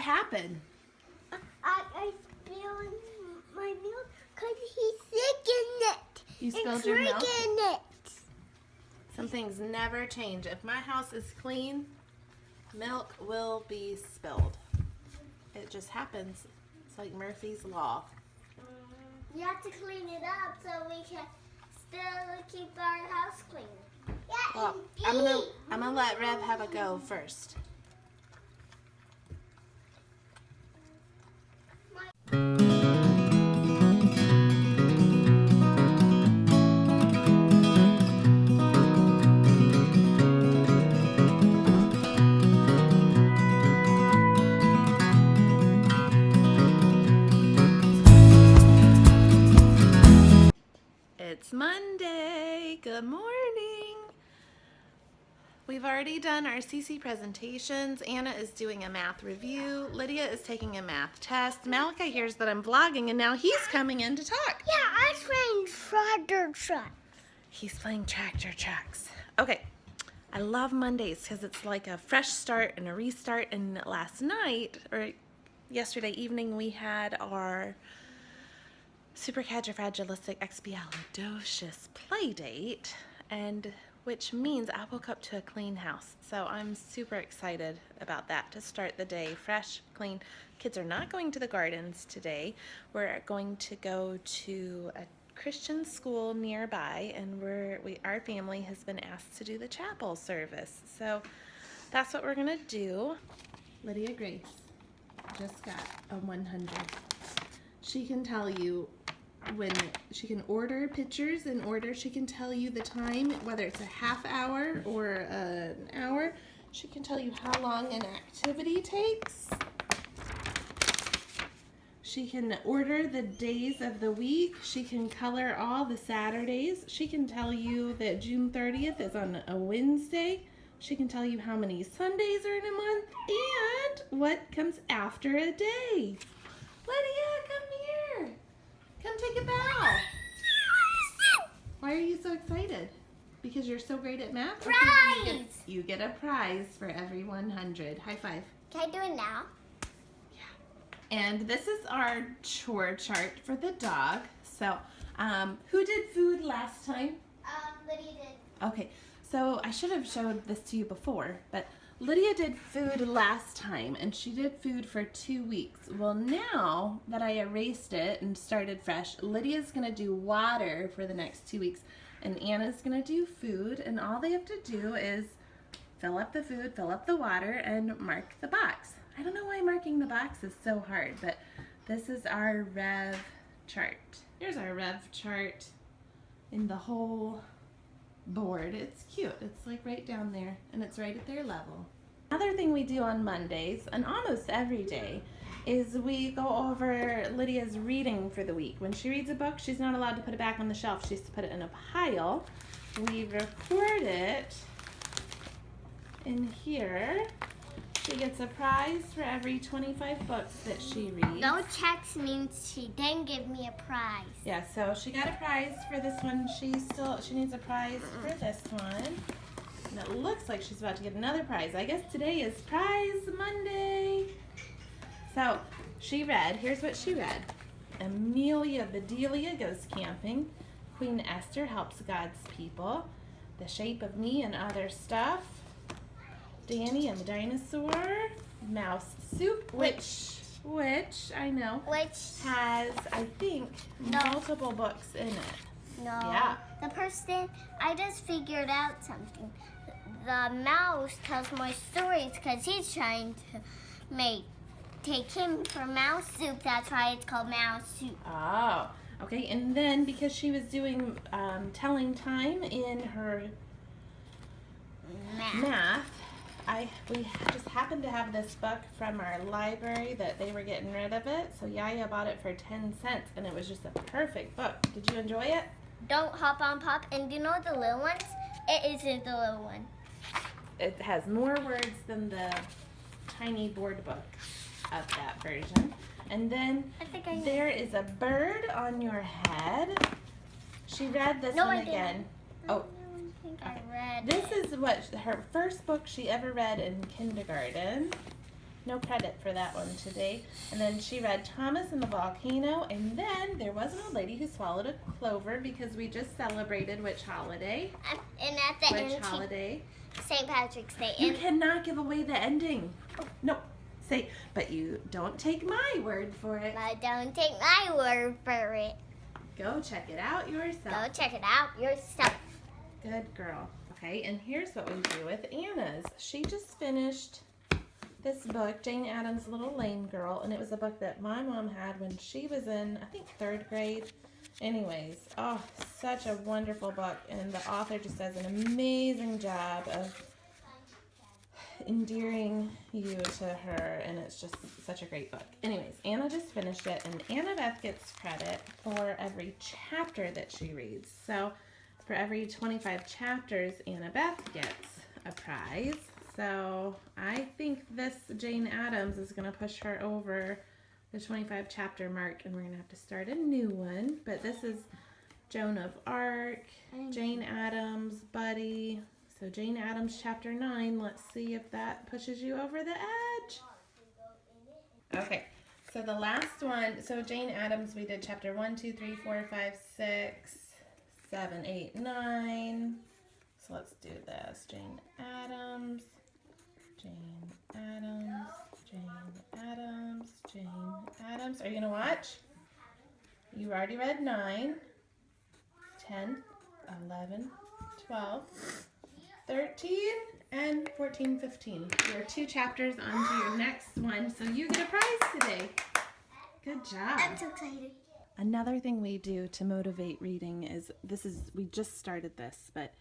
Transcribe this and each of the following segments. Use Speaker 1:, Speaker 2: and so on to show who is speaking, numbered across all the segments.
Speaker 1: happened?
Speaker 2: I spilled my milk because he's sick in it.
Speaker 1: You spilled your milk?
Speaker 2: In it.
Speaker 1: Some things never change. If my house is clean, milk will be spilled. It just happens. It's like Murphy's Law.
Speaker 2: You have to clean it up so we can still keep our house clean. Yeah,
Speaker 1: Well, I'm gonna let Rev have a go first. It's Monday. Good morning. We've already done our CC presentations. Anna is doing a math review. Lydia is taking a math test. Malachi hears that I'm vlogging and now he's coming in to talk.
Speaker 2: Yeah, I'm playing tractor truck.
Speaker 1: He's playing tractor trucks. Okay, I love Mondays because it's like a fresh start and a restart. And last night, or yesterday evening, we had our supercalifragilisticexpialidocious play date, and which means I woke up to a clean house. So I'm super excited about that, to start the day fresh, clean. Kids are not going to the gardens today. We're going to go to a Christian school nearby, and our family has been asked to do the chapel service. So that's what we're gonna do. Lydia Grace just got a 100. She can tell you when she can order pictures in order. She can tell you the time, whether it's a half hour or an hour. She can tell you how long an activity takes. She can order the days of the week. She can color all the Saturdays. She can tell you that June 30th is on a Wednesday. She can tell you how many Sundays are in a month and what comes after a day. Lydia, come here. Come take a bow. Why are you so excited? Because you're so great at math?
Speaker 2: Prize!
Speaker 1: You get a prize for every 100. High five.
Speaker 2: Can I do it now?
Speaker 1: And this is our chore chart for the dog. So, who did food last time?
Speaker 2: Lydia did.
Speaker 1: Okay, so I should have showed this to you before, but Lydia did food last time, and she did food for 2 weeks. Well, now that I erased it and started fresh, Lydia's gonna do water for the next 2 weeks, and Anna's gonna do food, and all they have to do is fill up the food, fill up the water, and mark the box. I don't know why marking the box is so hard, but this is our Rev chart. Here's our Rev chart in the whole board. It's cute. It's like right down there, and it's right at their level. Another thing we do on Mondays, and almost every day, is we go over Lydia's reading for the week. When she reads a book, she's not allowed to put it back on the shelf. She has to put it in a pile. We record it in here. She gets a prize for every 25 books that she reads.
Speaker 2: No checks means she didn't give me a prize.
Speaker 1: Yeah, so she got a prize for this one. She needs a prize for this one. And it looks like she's about to get another prize. I guess today is Prize Monday. So she read, here's what she read. Amelia Bedelia Goes Camping. Queen Esther Helps God's People. The Shape of Me and Other Stuff. Danny and the Dinosaur. Mouse Soup, which I know has, I think, multiple books in it.
Speaker 2: No.
Speaker 1: Yeah.
Speaker 2: The person, I just figured out something. The mouse tells more stories because he's trying to take him for mouse soup. That's why it's called Mouse Soup.
Speaker 1: Oh, okay. And then because she was doing telling time in her math, we just happened to have this book from our library that they were getting rid of it. So Yaya bought it for 10 cents, and it was just a perfect book. Did you enjoy it?
Speaker 2: Don't hop on pop. And you know the little ones? It isn't the little one.
Speaker 1: It has more words than the tiny board book of that version. And then there is a bird on your head. She read this one again. Oh,
Speaker 2: I think I read
Speaker 1: this is what her first book she ever read in kindergarten. no credit for that one today. And then she read Thomas and the Volcano, and then there was an old lady who swallowed a clover because we just celebrated which holiday?
Speaker 2: And at the end,
Speaker 1: Which holiday?
Speaker 2: St. Patrick's Day.
Speaker 1: You cannot give away the ending. No. Say, but you don't take my word for it.
Speaker 2: I don't take my word for it.
Speaker 1: Go check it out yourself.
Speaker 2: Go check it out yourself.
Speaker 1: Good girl. Okay, and here's what we do with Anna's. She just finished this book, Jane Addams' Little Lame Girl, and it was a book that my mom had when she was in, I think, 3rd grade. Anyways, oh, such a wonderful book, and the author just does an amazing job of endearing you to her, and it's just such a great book. Anyways, Anna just finished it, and Annabeth gets credit for every chapter that she reads. So for every 25 chapters, Annabeth gets a prize. So I think this Jane Addams is going to push her over the 25 chapter mark, and we're going to have to start a new one. But this is Joan of Arc, Jane Addams, Buddy. So Jane Addams chapter 9, let's see if that pushes you over the edge. Okay, so the last one, so Jane Addams, we did chapter 1, 2, 3, 4, 5, 6, 7, 8, 9. So let's do this. Jane Addams, Jane Addams, Jane Addams, Jane Addams. Are you going to watch? You already read 9, 10, 11, 12, 13, and 14, 15. You're 2 chapters on to your next one, so you get a prize today. Good job.
Speaker 2: I'm so excited.
Speaker 1: Another thing we do to motivate reading is, we just started this, but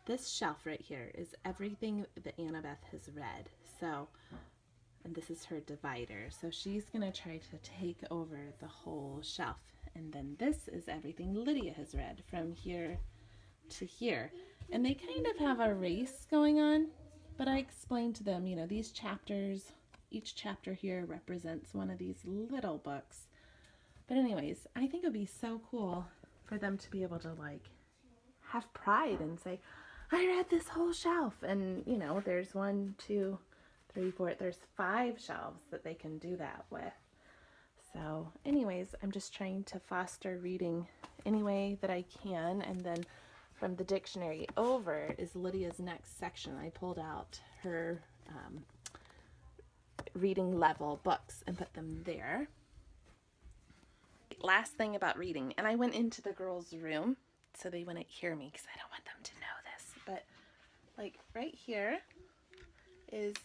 Speaker 1: this shelf right here is everything that Annabeth has read. So, and this is her divider. So she's going to try to take over the whole shelf. And then this is everything Lydia has read from here to here. And they kind of have a race going on, but I explained to them, these chapters, each chapter here represents one of these little books. But anyways, I think it would be so cool for them to be able to have pride and say, I read this whole shelf. And there's 1, 2, 3, 4, there's 5 shelves that they can do that with. So anyways, I'm just trying to foster reading any way that I can. And then from the dictionary over is Lydia's next section. I pulled out her reading level books and put them there. Last thing about reading, and I went into the girls' room so they wouldn't hear me because I don't want them to know this, but right here is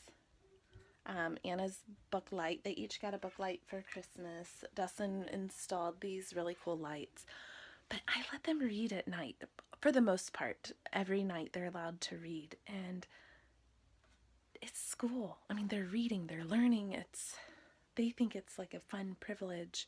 Speaker 1: Anna's book light. They each got a book light for Christmas. Dustin installed these really cool lights, but I let them read at night. For the most part, every night they're allowed to read, and it's school. I mean, they're reading, they're learning. They think it's like a fun privilege,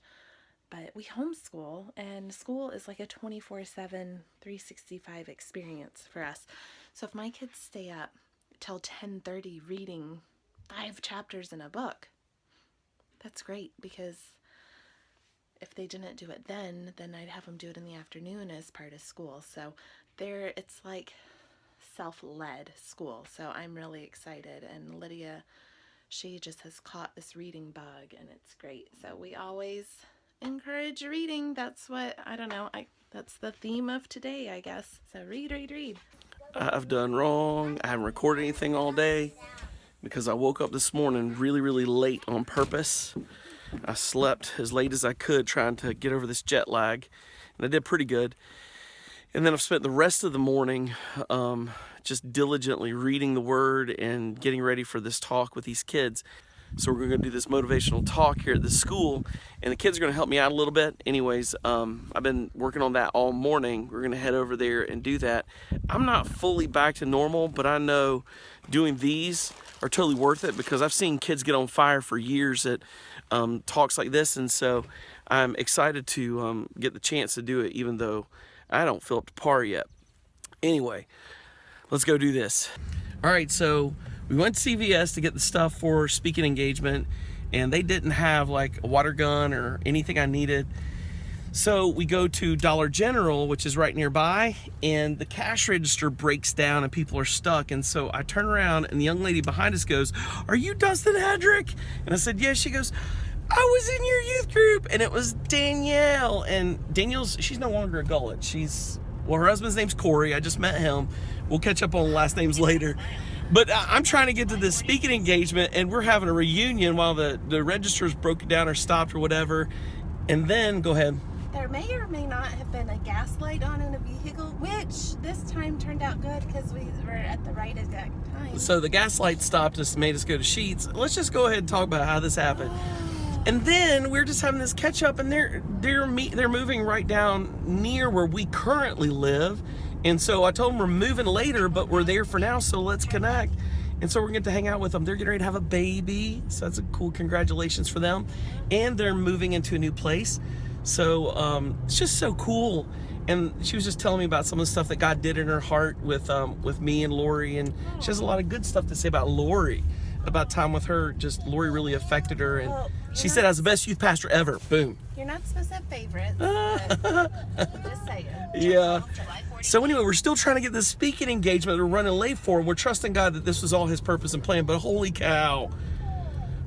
Speaker 1: but we homeschool, and school is like a 24/7, 365 experience for us. So if my kids stay up till 10:30 reading 5 chapters in a book, that's great, because if they didn't do it then I'd have them do it in the afternoon as part of school. So it's like self-led school. So I'm really excited. And Lydia, she just has caught this reading bug, and it's great. So we always encourage reading. That's what, I don't know, that's the theme of today, I guess. So read, read, read.
Speaker 3: I've done wrong. I haven't recorded anything all day because I woke up this morning really, really late on purpose. I slept as late as I could trying to get over this jet lag, and I did pretty good. And then I've spent the rest of the morning just diligently reading the Word and getting ready for this talk with these kids. So we're going to do this motivational talk here at the school, and the kids are going to help me out a little bit. Anyways, I've been working on that all morning. We're going to head over there and do that. I'm not fully back to normal, but I know doing these are totally worth it, because I've seen kids get on fire for years at talks like this, and so I'm excited to get the chance to do it, even though I don't feel up to par yet. Anyway, let's go do this. All right, so we went to CVS to get the stuff for speaking engagement, and they didn't have like a water gun or anything I needed. So we go to Dollar General, which is right nearby, and the cash register breaks down and people are stuck. And so I turn around and the young lady behind us goes, "Are you Dustin Hedrick?" And I said, "Yes." She goes, "I was in your youth group." And it was Danielle. And she's no longer a gullet. Her husband's name's Corey. I just met him. We'll catch up on last names later. But I'm trying to get to this speaking engagement, and we're having a reunion while the register's broken down or stopped or whatever. And then, go ahead.
Speaker 1: There may or may not have been a gas light on in a vehicle, which this time turned out good because we were at the right exact time.
Speaker 3: So the gas light stopped us, made us go to Sheets. Let's just go ahead and talk about how this happened. And then we're just having this catch up, and they're moving right down near where we currently live. And so I told them we're moving later, but we're there for now, so let's connect. And so we're going to hang out with them. They're getting ready to have a baby, so that's a cool congratulations for them. And they're moving into a new place. So it's just so cool. And she was just telling me about some of the stuff that God did in her heart with me and Lori. And she has a lot of good stuff to say about Lori, about time with her. Just Lori really affected her. And she said, "I was the best youth pastor ever." Boom.
Speaker 1: You're not supposed to have favorites. Just saying.
Speaker 3: Yeah. So anyway, we're still trying to get this speaking engagement that we're running late for. And we're trusting God that this was all his purpose and plan. But holy cow.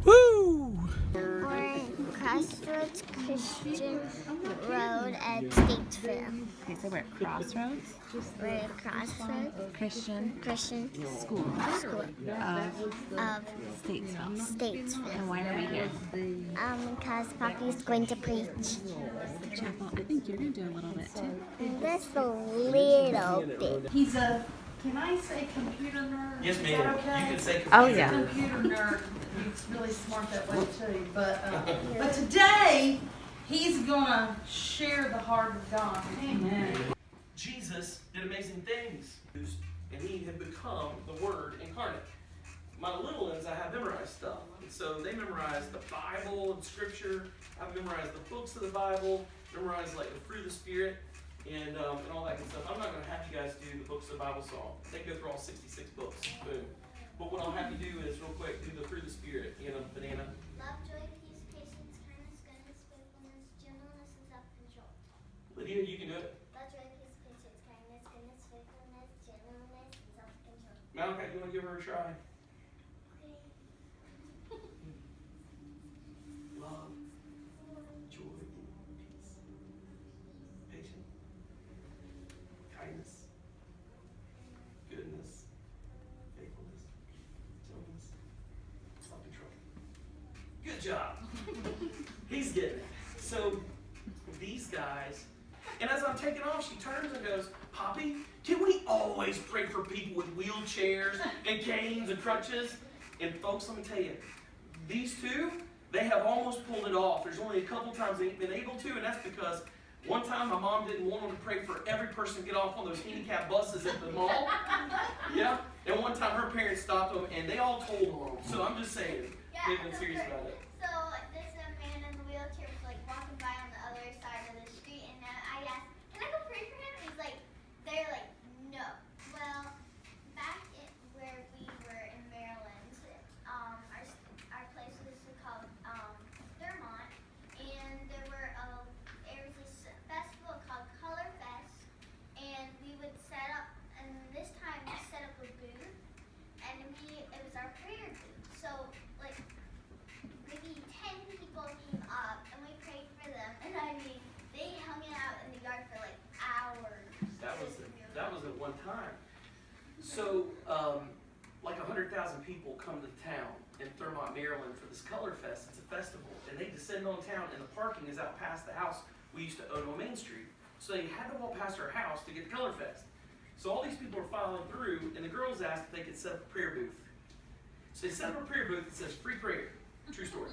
Speaker 3: Woo!
Speaker 2: We're in Crossroads Christian Road at Statesville.
Speaker 1: Okay, so we're at Crossroads
Speaker 2: We're at Crossroads
Speaker 1: Christian
Speaker 2: Christian
Speaker 1: School
Speaker 2: School
Speaker 1: of
Speaker 2: of
Speaker 1: Statesville.
Speaker 2: Statesville.
Speaker 1: And why are we here?
Speaker 2: Because Poppy's going to preach.
Speaker 1: Chapel. I think you're going to do a little bit too.
Speaker 2: Just a little bit.
Speaker 4: He's a, can I say computer nerd?
Speaker 3: Yes,
Speaker 4: Is
Speaker 3: ma'am.
Speaker 4: that okay?
Speaker 3: You can say
Speaker 1: Oh,
Speaker 4: He's a
Speaker 1: yeah.
Speaker 4: computer nerd. He's really smart that way too. But today, he's gonna share the heart of God. Amen.
Speaker 3: Jesus did amazing things, and he had become the Word incarnate. My little ones, I have memorized stuff. And so they memorized the Bible and Scripture. I've memorized the books of the Bible, memorized like the fruit of the Spirit, and all that good stuff. I'm not going to have you guys do the books of the Bible song. They go through all 66 books. Boom. But what I'll have you do is, real quick, do the fruit of the Spirit. Banana.
Speaker 2: Love, joy, peace, patience, kindness, goodness, faithfulness, gentleness, and self-control.
Speaker 3: Lydia, you can do it.
Speaker 2: Love, joy, peace, patience, kindness, goodness, faithfulness, gentleness, and self-control.
Speaker 3: Malachi, you want to give her a try? Love, joy, peace, patience, kindness, goodness, faithfulness, gentleness, self-control. Good job. He's getting it. So these guys, and as I'm taking off, she turns and goes, "Poppy, can we always pray for people with wheelchairs and canes and crutches?" And folks, let me tell you, these two, they have almost pulled it off. There's only a couple times they've been able to, and that's because one time my mom didn't want them to pray for every person to get off on those handicap buses at the mall. Yeah. And one time her parents stopped them, and they all told on them. So I'm just saying, they've been serious about it.
Speaker 2: So this man in the wheelchair was like walking by on the other side of the street, and I asked, "Can I go pray for him?" And he's like, they're like, "No." Well, back where we were in Maryland, our place was called Thermont, and there was this festival called Color Fest, and we would set up, and this time we set up a booth, and it was our prayer booth. So like maybe 10 people came up, and we prayed for them, and I mean they hung out in the yard for like hours.
Speaker 3: That was at one time. So, like 100,000 people come to town in Thermont, Maryland for this Color Fest. It's a festival, and they descend on town, and the parking is out past the house we used to own on Main Street. So they had to walk past our house to get the Color Fest. So all these people are following through, and the girls asked if they could set up a prayer booth. So they set up a prayer booth that says free prayer. True story.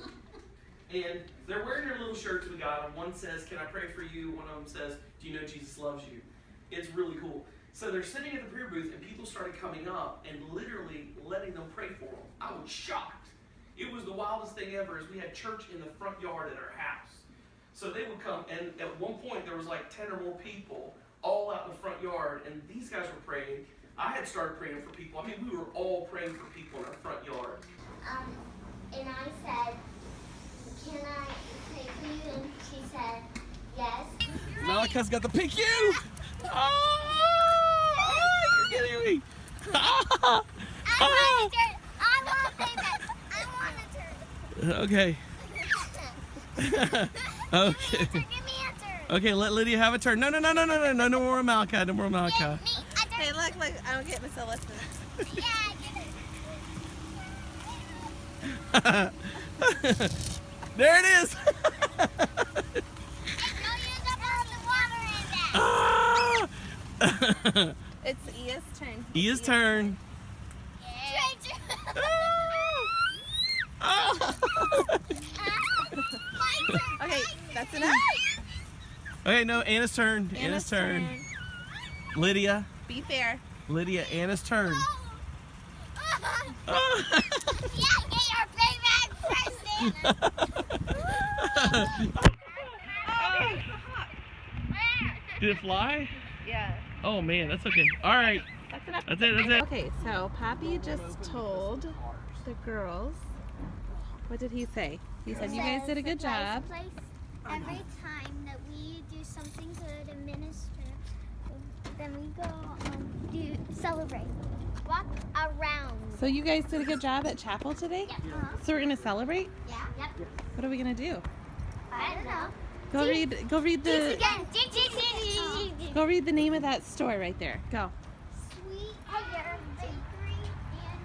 Speaker 3: And they're wearing their little shirts we got them. One says, "Can I pray for you?" One of them says, "Do you know Jesus loves you?" It's really cool. So they're sitting at the prayer booth, and people started coming up and literally letting them pray for them. I was shocked. It was the wildest thing ever, as we had church in the front yard at our house. So they would come, and at one point there was like 10 or more people all out in the front yard, and these guys were praying. I had started praying for people. I mean, we were all praying for people in our front yard.
Speaker 2: And I said, "Can I pray for you?" And she said, Yes.
Speaker 3: Malachi's got the PQ. Oh, you're getting me.
Speaker 2: I want to turn. I want payback. I want to turn.
Speaker 3: Okay. Okay.
Speaker 2: Give me a turn.
Speaker 3: Okay, let Lydia have a turn. No more Malachi. No more Malachi.
Speaker 2: Give me a turn.
Speaker 1: Hey, look, I don't get Miss Alyssa.
Speaker 2: Yeah,
Speaker 3: There it is.
Speaker 2: don't use up all the water in that.
Speaker 1: It's Ia's turn.
Speaker 3: Ia's turn.
Speaker 1: Okay, that's enough.
Speaker 3: Okay, no, Anna's turn. Anna's turn. Lydia.
Speaker 1: Be fair.
Speaker 3: Lydia, Anna's turn.
Speaker 2: Yeah, get your payback first,
Speaker 3: Did it fly?
Speaker 1: Yeah.
Speaker 3: Oh man, that's okay. All right.
Speaker 1: That's enough.
Speaker 3: That's it.
Speaker 1: Okay, so Poppy just told the girls. What did he say? He said you guys did a good job.
Speaker 2: Every time that we do something good and minister, then we go celebrate. Walk around.
Speaker 1: So you guys did a good job at chapel today?
Speaker 2: Yeah.
Speaker 1: So we're gonna celebrate?
Speaker 2: Yeah. Yep.
Speaker 1: What are we gonna do?
Speaker 2: I don't know.
Speaker 1: Go read the
Speaker 2: Again.
Speaker 1: go read the name of that store right there. Go.
Speaker 2: Sweet Hair Bakery and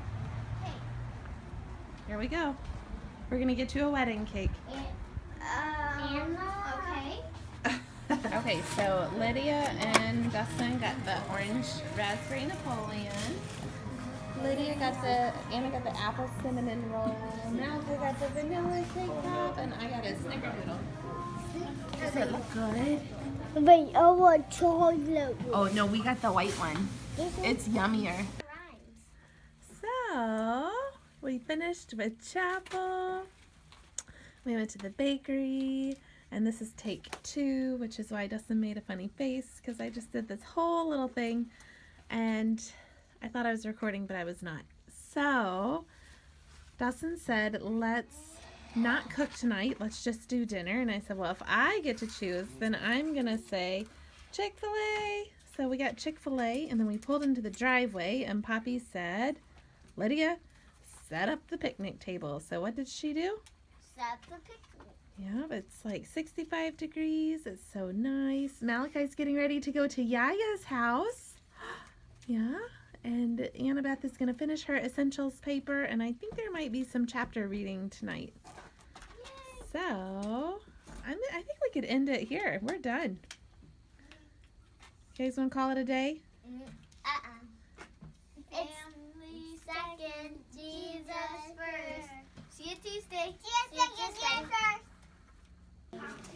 Speaker 2: Cake.
Speaker 1: Here we go. We're gonna get you a wedding cake.
Speaker 2: Okay.
Speaker 1: Okay, so Lydia and Dustin got the orange raspberry Napoleon. Anna got the apple cinnamon roll. Malachi got the vanilla cake pop, and I got a snickerdoodle. Does it look good?
Speaker 2: Wait, I want chocolate.
Speaker 1: Oh no, we got the white one. It's yummier. So we finished with chapel. We went to the bakery, and this is take 2, which is why Dustin made a funny face, because I just did this whole little thing, and I thought I was recording, but I was not. So Dustin said, let's not cook tonight, let's just do dinner. And I said, well, if I get to choose, then I'm gonna say Chick-fil-A. So we got Chick-fil-A, and then we pulled into the driveway, and Poppy said, Lydia, set up the picnic table. So what did she do?
Speaker 2: Set the picnic.
Speaker 1: Yeah, it's like 65 degrees. It's so nice. Malachi's getting ready to go to Yaya's house. Yeah, and Annabeth is going to finish her essentials paper, and I think there might be some chapter reading tonight. Yay. So, I think we could end it here. We're done. You guys want to call it a day?
Speaker 2: Family second, Jesus first. See you Tuesday.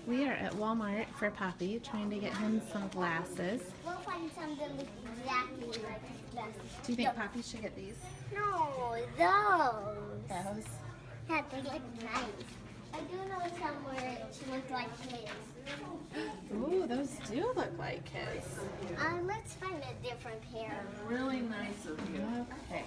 Speaker 1: We are at Walmart for Poppy, trying to get him some glasses.
Speaker 2: We'll find something that looks exactly like this.
Speaker 1: Do you think Poppy should get these?
Speaker 2: No, those.
Speaker 1: Those.
Speaker 2: Yeah, they look nice. I do know somewhere she looks like his.
Speaker 1: Ooh, those do look like his.
Speaker 2: Let's find a different pair.
Speaker 1: Really nice of you. Okay.